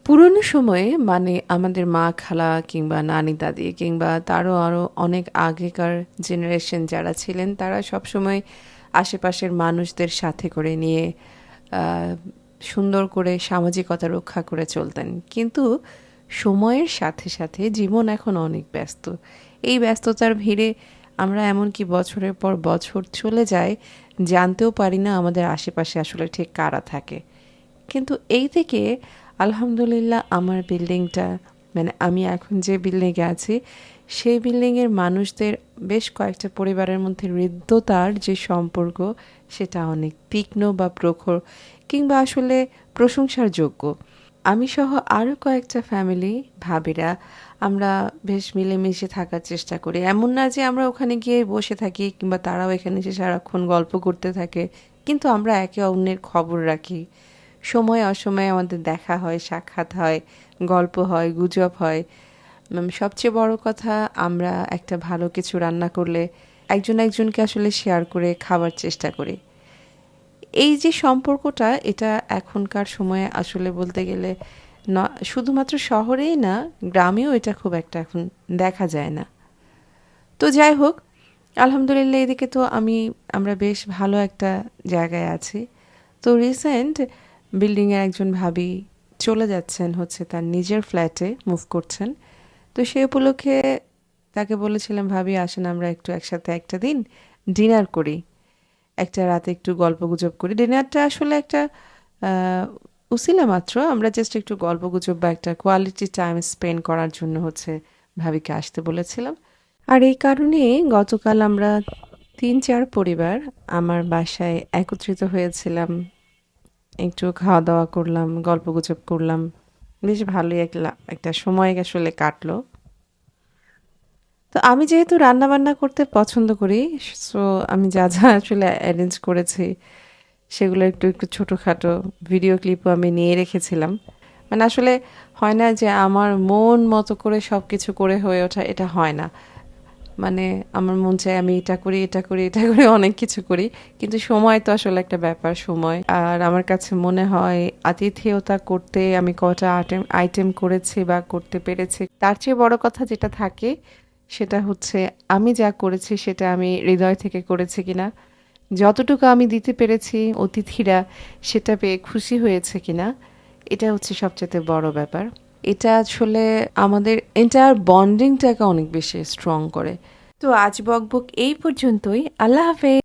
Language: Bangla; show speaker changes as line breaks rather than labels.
পুরনো সময়ে মানে আমাদের মা খালা কিংবা নানি দাদি কিংবা তারও আরও অনেক আগেকার জেনারেশন যারা ছিলেন তারা সবসময় আশেপাশের মানুষদের সাথে করে নিয়ে আহ, সুন্দর করে সামাজিকতা রক্ষা করে চলতেন, কিন্তু সময়ের সাথে সাথে জীবন এখন অনেক ব্যস্ত। এই ব্যস্ততার ভিড়ে আমরা এমনকি বছরের পর বছর চলে যায়, জানতেও পারি না আমাদের আশেপাশে আসলে ঠিক কারা থাকে। কিন্তু এই থেকে আলহামদুলিল্লাহ আমার বিল্ডিংটা, মানে আমি এখন যে বিল্ডিংয়ে আছি সেই বিল্ডিংয়ের মানুষদের বেশ কয়েকটা পরিবারের মধ্যে হৃদ্যতার যে সম্পর্ক সেটা অনেক তীক্ষ্ণ বা প্রখর কিংবা আসলে প্রশংসার যোগ্য। আমি সহ আরও কয়েকটা ফ্যামিলি ভাবিরা আমরা বেশ মিলেমিশে থাকার চেষ্টা করি। এমন না যে আমরা ওখানে গিয়ে বসে থাকি কিংবা তারাও এখানে এসে সারাক্ষণ গল্প করতে থাকে, কিন্তু আমরা একে অন্যের খবর রাখি। সময় অসময়ে আমাদের দেখা হয়, সাক্ষাৎ হয়, গল্প হয়, গুজব হয়। সবচেয়ে বড় কথা, আমরা একটা ভালো কিছু রান্না করলে একজন একজনকে আসলে শেয়ার করে খাবার চেষ্টা করি। এই যে সম্পর্কটা, এটা এখনকার সময়ে আসলে বলতে গেলে না, শুধুমাত্র শহরেই না, গ্রামেও এটা খুব একটা এখন দেখা যায় না। তো যাই হোক, আলহামদুলিল্লাহ এদিকে তো আমরা বেশ ভালো একটা জায়গায় আছি। তো রিসেন্ট বিল্ডিংয়ের একজন ভাবি চলে যাচ্ছেন, হচ্ছে তার নিজের ফ্ল্যাটে মুভ করছেন। তো সে উপলক্ষে তাকে বলেছিলাম, ভাবি আসেন আমরা একটু একসাথে একটা দিন ডিনার করি, একটা রাতে একটু গল্প গুজব করি। ডিনারটা আসলে একটা আহ, উসিলা মাত্র, আমরা জাস্ট একটু গল্প গুজব বা একটা কোয়ালিটি টাইম স্পেন্ড করার জন্য হচ্ছে ভাবিকে আসতে বলেছিলাম। আর এই কারণে গতকাল আমরা ৩-৪ পরিবার আমার বাসায় একত্রিত হয়েছিলাম, একটু খাওয়া দাওয়া করলাম, গল্পগুজব করলাম। বেশ ভালোই একটা সময় আসলে কাটলো। তো আমি যেহেতু রান্না বান্না করতে পছন্দ করি, সো আমি যা যা আসলে অ্যারেঞ্জ করেছি সেগুলো একটু একটু ছোটোখাটো ভিডিও ক্লিপও আমি নিয়ে রেখেছিলাম। মানে আসলে হয় না যে আমার মন মতো করে সব কিছু করে হয়ে ওঠা, এটা হয় না। মানে আমার মন চায় আমি এটা করি, এটা করি, এটা করি, অনেক কিছু করি, কিন্তু সময় তো আসলে একটা ব্যাপার, সময়। আর আমার কাছে মনে হয় আতিথেয়তা করতে আমি কটা আইটেম করেছি বা করতে পেরেছি, তার চেয়ে বড় কথা যেটা থাকে সেটা হচ্ছে আমি যা করেছি সেটা আমি হৃদয় থেকে করেছি কিনা, যতটুকু আমি দিতে পেরেছি অতিথিরা সেটা পেয়ে খুশি হয়েছে কিনা, এটা হচ্ছে সবচেয়ে বড় ব্যাপার। এটা আসলে আমাদের এন্টায়ার বন্ডিংটাকে অনেক বেশি স্ট্রং করে। তো আজ বকবক এই পর্যন্তই। আল্লাহ হাফেজ।